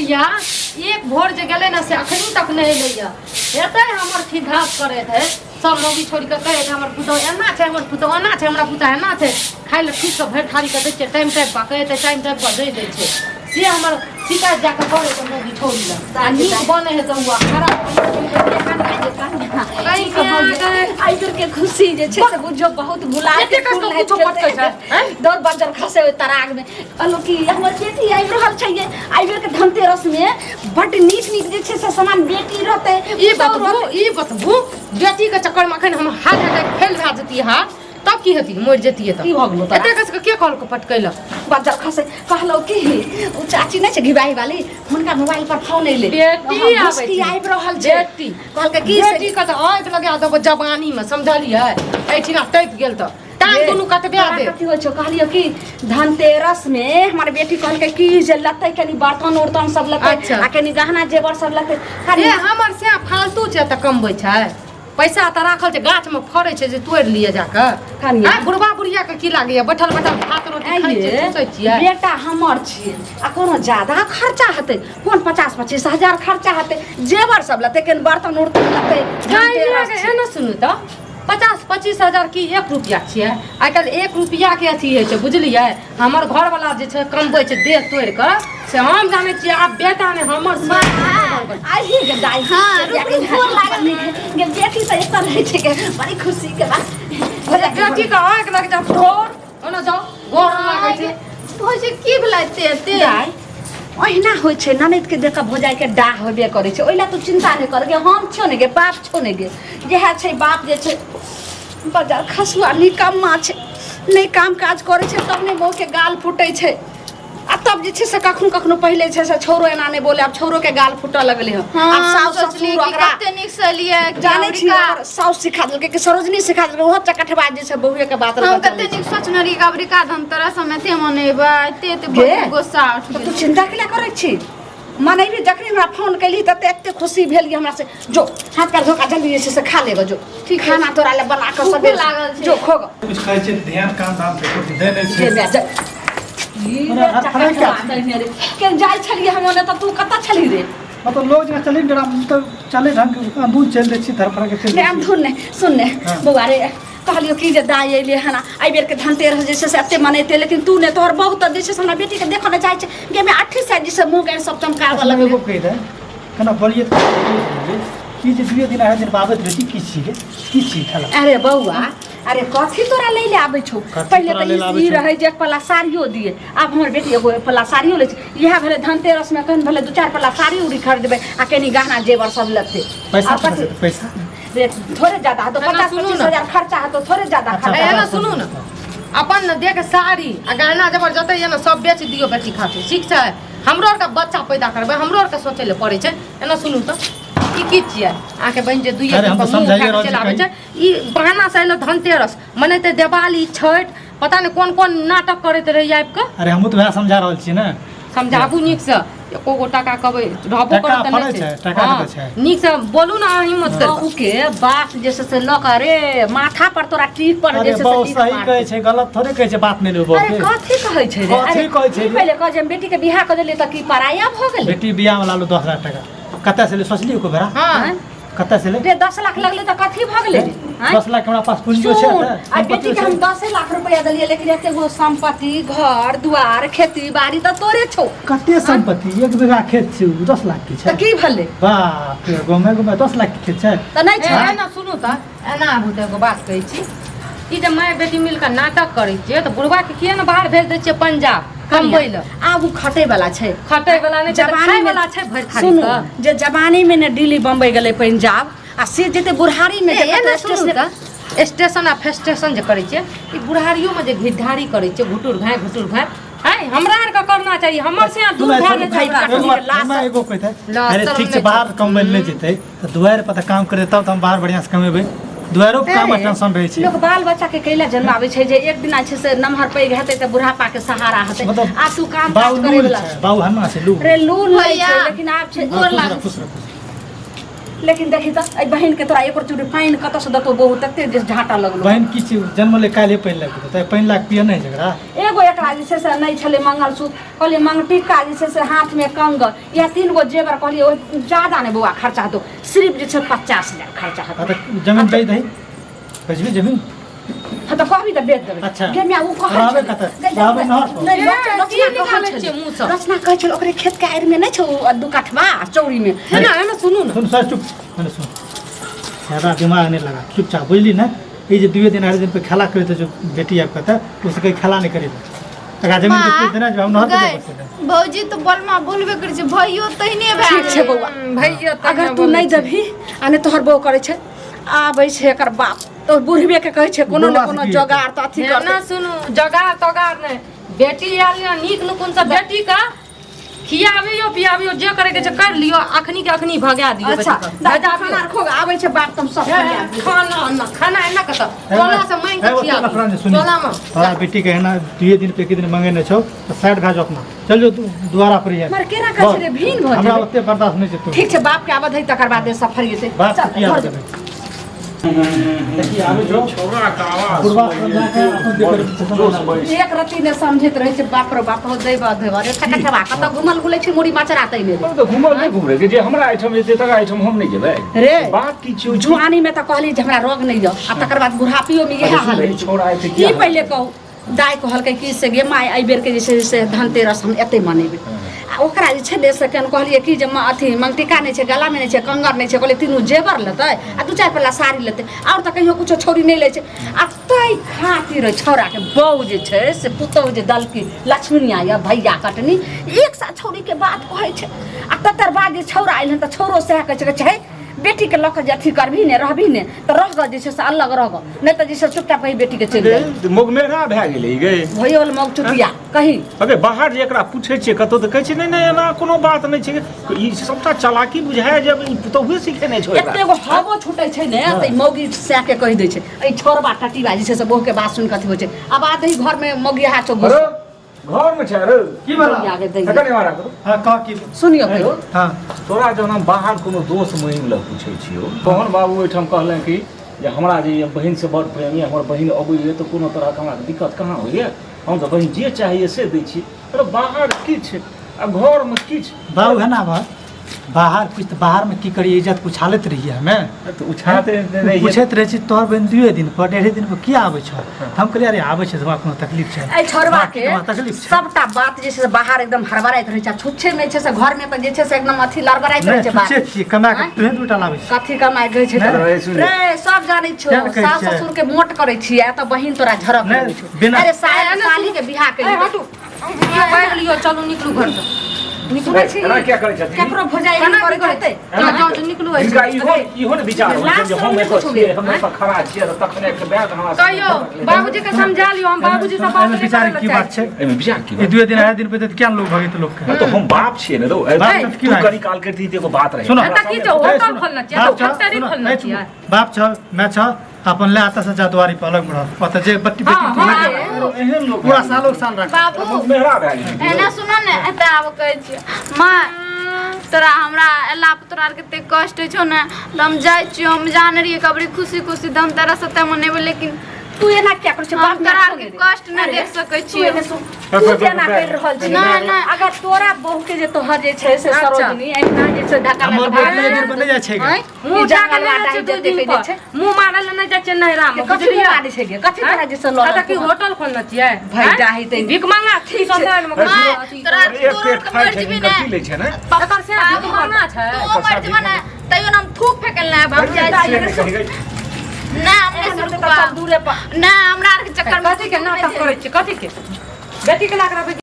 बिया एक भोर जे गेले ना से अखनी तक नहीं लैया एते हमर खिधास करे थे सब लोग छोड़ के कहे थे हमर पुतो एना छै हमर पुतो एना छै हमरा पुता एना छै खाइ ले ठीक से भर थारी के दै छै टाइम टाइम पर कहे थे टाइम टाइम पर दे छै से हमर शिकायत जाके करे तो मोगी छोड़ ले आ नीक बने है तो हुआ खराब आई के खुशी जे छै से बुझो बहुत गुलाब के फूल है पटकै छै दौड़ बजर खसे ओइ तराग में अलो की हमर बेटी आइ रहल छै आई के धनतेरस में बड नीक नीक जे छै से सामान बेटी रहते ई बतबू बेटी के चक्कर में अखन हम हाथ अटैक फेल भए जती हा तब की हेती मर जती त की भ गेलो एते कस के कहल को पटकैला बजर खसे कहलो की उ चाची नै छै घिबाई वाली हुनका मोबाइल पर फोन एले बेटी आबै की आइ रहल छै बेटी कहल के की बेटी के त आंख लगा दब जवानी में समझलियै एठिना टैप गेल त टाइम दुनु कटबे दे कथि हो छो कहलियो की धनतेरस में हमर बेटी कहल के की जे लते कनी बर्तन उर्तन सब लते आ कनी गहना जेवर सब लते अरे हमर से फालतू छै त कमबै छै पैसा त राखल छै गाछ में फड़ै छै जे तोड़ लिए जाके कनिया बुढ़वा बुढ़िया के की लागैया बैठल बैठल भात रोटी खाइ छै सोचै छियै बेटा हमर छियै आ कोनो ज्यादा खर्चा हेतै कोन 50-25 हजार खर्चा हेतै जेवर सब लते कनी बर्तन उर्तन लते एना सुनू त 50-25 हजार की 1 रुपया छियै आइ काल्हि 1 रुपया के अथी होइ छै बुझलियै हमर घर वाला जे छै कमबै छै देह तोड़ के से हम जाने छियै आब बेटा ने हमर आइ के दाई हां फोन लागल के बेटी से इतना रहै छै के बड़ी खुशी के बात बेटी का आंख लग जा ढोर ओना जाओ गोर लागै छै होइ छै की भलाइते ते दाई ओहिना होइ छै ननद के देख भोजाई के डाह होबे करे छै ओइला तू चिंता नहीं कर गे हम छो ने गे बाप छो ने गे यह छै बाप जे छै बाजार खसुआ निकम्मा छै नहीं काम काज करे छै तब ने मोह के गाल फूटे छै आ तब जे छै से कखनो कखनो पहिले छै से छोरो एना नहीं बोले अब छोरो के गाल फूटऽ लगले ह अब साउस ससुर ओकरा कते निक से लिए जाने छी साउस सिखा देलकै कि सरोजनी सिखा देलकै ओहो चकठबा जे छै बहुए के बात हम कते निक सोचनरी गबरिका धनतेरस में ते मनेबा ते बहुत गुस्सा तू चिंता केला करै छी मनैबी जखनी हमरा फोन कैली त एते खुशी भेल हमरा से जो हाथ का धोखा जल्दी जे से खा लेबो जो ठीक खाना तोरा ले बना के सब लागल छै जो खो कुछ कहै छै ध्यान काम धाम देखो दे नै छै के जाय छलिए हम ओने त तू कत छली रे मतलब लोग जे चले डरा तो चले ढंग अंदूर चल दे छी धरफड़ा के चल ले हम धुन ने सुन ने बउआ रे कहलियो की जे दाई एले हना आई बेर के धनतेरस जैसे से एते मनेते लेकिन तू ने तोहर बहुत जैसे से हमरा बेटी के देखो ना चाहे छै के में 8 साल जैसे मुंह के सब चमकार वाला एगो कह दे कना बलिए की जे दुए दिन आए दिन बाबत बेटी की छी खाला अरे बउआ अरे कथी तोरा ले ले आबै छौ पहिले त ई रहे जे एक पल्ला साड़ियो दिए अब हमर बेटी एगो पल्ला साड़ियो ले छै इहा भेले धनतेरस में कन भेले 2-4 पल्ला साड़ी उड़ी खरीद देबै आ कनी गहना जेवर सब लगते पैसा रे थोड़े ज्यादा तो 50-25 हजार खर्चा है तो थोड़े ज्यादा खर्चा एना सुनू न अपन न देख साड़ी आ गहना जेवर जते ये न सब बेच दियो बेटी खातिर ठीक छै हमरो आर के बच्चा पैदा करबै हमरो आर के सोचे ले पड़े छै एना सुनू त की छियै आके बन जे दुइए दिन पर मुंह खा के चलाबै छै ई बहाना से एलो धनतेरस मनेते दिवाली छठ पता नहीं कोन कोन नाटक करैत रही आबि के अरे हम तो वह समझा रहल छी ना समझाबू नीक से एको गो टाका कहबै रहबो करत नहीं छै टाका छै नीक से बोलू ना हिम्मत कर बहू के बात जैसे से ल करे माथा पर तोरा टीक पर जैसे से टीक सही कहै छै गलत थोड़े कहै छै बात नहीं लेबो अरे कथी कहै छै रे कथी कहै छै पहिले कह जे बेटी के बियाह कर देले त की पराया भ गेलै बेटी बियाह वाला लो 10,000 टाका कत्ता से ले सोचली को बेरा हां कत्ता से ले रे 10 लाख लगले त कथी भ गेलै रे 10 लाख हमरा पास पूंजी छै आ बेटी के हम 10 लाख रुपया देलिए लेकिन एते गो संपत्ति घर द्वार खेती बाड़ी त तोरे छौ कते संपत्ति 1 बीघा खेत छै 10 लाख के छै त की भले बाप रे गोमे 10 लाख के खेत छै त नहीं छै एना सुनू त एना आबू त एगो बात कहै छी ई जे माय बेटी मिलकर नाटक करै छियै त बुढ़वा के किए न बाहर भेज दै छियै पंजाब कमबै ल आब उ खटे वाला छै खटै वाला नै जवानी वाला छै भर खाली सुनो जे जवानी में ने दिल्ली बम्बई गेलै पंजाब आ से जेते बुढ़ारी में स्टेशन आ फेस्टेशन जे करै छै ई बुढ़ारियो में जे घिढारी करै छै घुटुर घाय हाय हमरा आर का करना चाहिए हमर से दूर भाग भाई हमरा एगो कहै अरे ठीक छै बाहर कमबै नै जेतै त दुआर पर त काम करे तब त हम बाहर बढ़िया से कमेबै दुआरो पे काम टेंशन रहै छै लोग बाल बच्चा के कैला जन्मावे छै जे एक दिन छै से नमहर पैग हेतै त बुढ़ापा के सहारा हेतै आ तू काम काज करे वाला बाऊ हन्ना से लू रे लू नै छै लेकिन आप छै गोर लाग लेकिन देखी त ए बहिन के तोरा एक चूड़ी पाइन कत से दतो बहुत तते जे झाटा लगलो बहन की चीज जन्म ले काले पहिन लग तो 5 लाख पिए नहीं झगड़ा एगो एकरा जे छै से नहीं छले मंगलसूत्र कहली मंगटिका जे छै से हाथ में कंगन या 3 गो जेवर कहली ओ ज्यादा नहीं बउआ खर्चा तो सिर्फ जे छै 50,000 खर्चा हां हतो तो जमीन दे दही बजबी जमीन हाँ तो कहबी त बेच देबै अच्छा। गे मैं उ रहबे कतऽ? रहबे नहर पर? नहीं की निकालै छियै मुंह सँ? रचना कहै छल ओकरे खेत के आड़ में नहीं छौ दू कठवा चौड़ी में है ना सुनू ना सुन सर चुप मैंने सुन ज्यादा दिमाग नहीं लगा चुपचाप बुझली ना ये जो 2 दिन 8 दिन पे खेला करे तो जो बेटी आपका था उससे कहीं खेला नहीं करेगा तका जमीन के पूछ देना जो हम नहर पे बसे भौजी तो बलमा बोलबे करे छै भइयो तहिने भए ठीक छै बौआ भैया अगर तू नहीं देबही आ नहीं तोहर बौ करे छै आबै छै एकर बाप तो बुढ़बे के कहै छै कोनो न कोनो जोगाड़ त अथी है कर ना सुनू जगार तगार नहीं बेटी आयल या नीक नुकुन से बेटी का खियाबियो पियाबियो जे करे के छै कर लियो अखनी के अखनी भगा दियो अच्छा बेटी दादा खाना रखो आबै छै बाप तुम सब खा खाना है ना कत टोला से मांग के खिया टोला में तोरा बेटी के है ना 2 दिन पे एक दिन मांगे न छौ तो साइड भा जाओ अपना चल जो तू द्वारा पर है मर केना कहै छै रे भीन भ हमरा जेबै ओते बर्दाश्त नहीं छै तू ठीक छै बाप के आबद है तकर बाद सफर जेतै बात चल, किया घर देबै जेबै। देखिए आबै जो छोरा का आवाज पूर्वा के अपन देख एक रत्ती ने समझैत रहै छै बाप रे बाप हो दैबा दैबा रे ठकठवा कत घुमल बुलै छै मुड़ी माचरातै ने हम तो घुमल नहीं घूम रहे जे हमरा आइटम जेते तक आइटम हम नहीं जेबै रे बात की छियो जुआनी में त कहली जे हमरा रोग नहीं जाओ आ तकर बाद बुढ़ापियो में इएह हाल रहै छै छोरा आइ की पहिले कहू दाय कहलकै कि से गे माय एहि बेर के जे छै से धनतेरस हम एते मनेबै आ ओकरा जे छै ने से कन कहलिए कि जे अथी मंगटिका नहीं छै गला में नहीं छै कंगन नहीं छै कहलिए तीनू जेवर लेतै आ 2-4 पल्ला साड़ी लेतै और त कहियो कुछो छौरी नहीं लै छै आ तै खातिर छौरा के बहू जे छै से पुतौह जे दलकी लक्ष्मणिया या भैया कटनी एक साथ छौरी के बात कहै छै आ तकर बाद जे छौरा आइल त छौरो सएह कहै छै बेटी के लक जे अथी करबी ने रहबी ने त रह ग जे छै से अलग रह ग नहीं त जे छै चुपचाप ही बेटी के चलि जाई मुगमेरा भए गेलै गे भयो ल मग चुटिया कही अबे बाहर जे एकरा पूछे छियै कतौ तऽ कहै छै नहीं नहीं एना कोनो बात नहीं छै ई सबटा चालाकी बुझाय जब तो हुए सीखेने छै एते गो हवो छुटै छै ने त मौगी सए के कहि दै छै ए छोरबा टटीबा जे छै से बहु के बात सुन कथी होइ छै अब आते ही घर में मौगी हाथ चो अरे घर में छै रे की बोला आगे दै तकर मारा करो हां कह की सुनियो कहियो हां तोरा जब हम बाहर कोनो दोस्त महिम लग पूछे छियो तहन बाबू ओइठाम कहलन कि जे हमरा जे बहिन से बड़ प्रेमी हमर बहिन अबैए तऽ कोनो तरह के हमरा दिक्कत कहाँ होइए हम तऽ बहिन जे चाहिए से दै छी अरे बाहर किछ आ घर में किछ बाबू है ना बाहर कुछ तो बाहर में की करिए इज्जत उछालत रहिए हमें तो उछाते रहिए पूछत रहे छी तोहर बहन 2 दिन पर 1.5 दिन पर किया आबै छ हम कहलिए अरे आबै छै हमरा कोनो तकलीफ छै ए छोरबा के हमरा तकलीफ छै सबटा बात जे छै से बाहर एकदम हड़बड़ाइत रहै छै छुच्छे नहीं छै से घर में त जे छै से एकदम अथी लड़बड़ाइत रहै छै बात पूछे छी कमा के तुहे दूटा लाबै छी कथी कमाई गई छै अरे सुन रे सब जानै छौ क्या कहै सास छै? ससुर के मोट करै छियै त बहिन तोरा झरक नहीं, देबै छौ बिना- अरे साली के बियाह के लिए हटू बैठ लियो चलू निकलू घर से सुनै छी एना क्या करै छथिन केकरो भोजाई केना करे की करतै जाओ जाओ निकलू इनका ऐसे इहो ने विचार होइ छै जे हम एतऽ छियै हम एतऽ खड़ा छियै तऽ तखन एक बैग हमरा कहियो बाबूजी के समझा लियो हम बाबूजी से बात एहिमे विचार की बात छै एमे विचार की ये 2 दिन 8 दिन पे तो क्या लोग भगे तो लोग के तो हम बाप छियै ने रो बाप की तू बात? कनी काल करती एगो बात रहे सुनो। एता की जो होटल खोलना चाहिए तो फैक्ट्री खोलना चाहिए बाप छ मैं छ अपन ले आता से जादवारी पे अलग बढ़ पता जे बट्टी हाँ, हाँ, एहन लोग पूरा सालों साल रख बाबू मेहरा भए गेलै एना सुनो ने एता आब कहै छियै माँ तोरा हमरा एला तोरा आर कते कष्ट छौ ने तऽ हम जाइ छियौ हम जान रहियै कबरी खुशी खुशी दम तेरा सत्ता मनेबै लेकिन तू एना क्या करै छै हम बाप तोरा आर के कष्ट न देख सकै तू छियै एने सुन तू जेना कर रहल छी नहीं, नहीं। अगर तोरा बहू के जे तोहर जे छै से अच्छा। सरोजनी एना जे छै ढाका हमर में बेटी देर बने जाय छै गे। मुंह ई जाके जंगलवा ले डाहि छै 2 जते दिन पे जे छै पर मुंह मारल न जाय छै नहरा में कथी बुझलियै मारै छै गे कथी तरह जे से लड़ आता की होटल खोलना चाहिए भाई डाहि ते भीख मांगा ठीक ससुराल में माँ, तोरा एक पेट खाइ छै भी निकल लै छै ने एकर से भीख मांगा छै तू मर जबा ने तैयो हम थूक फेकल ना हम जाइ छी ना हमने सब दूरे पर ना हमरा आर के चक्कर में कथी के नाटक करै छी कथी के बेटी के लाग रहा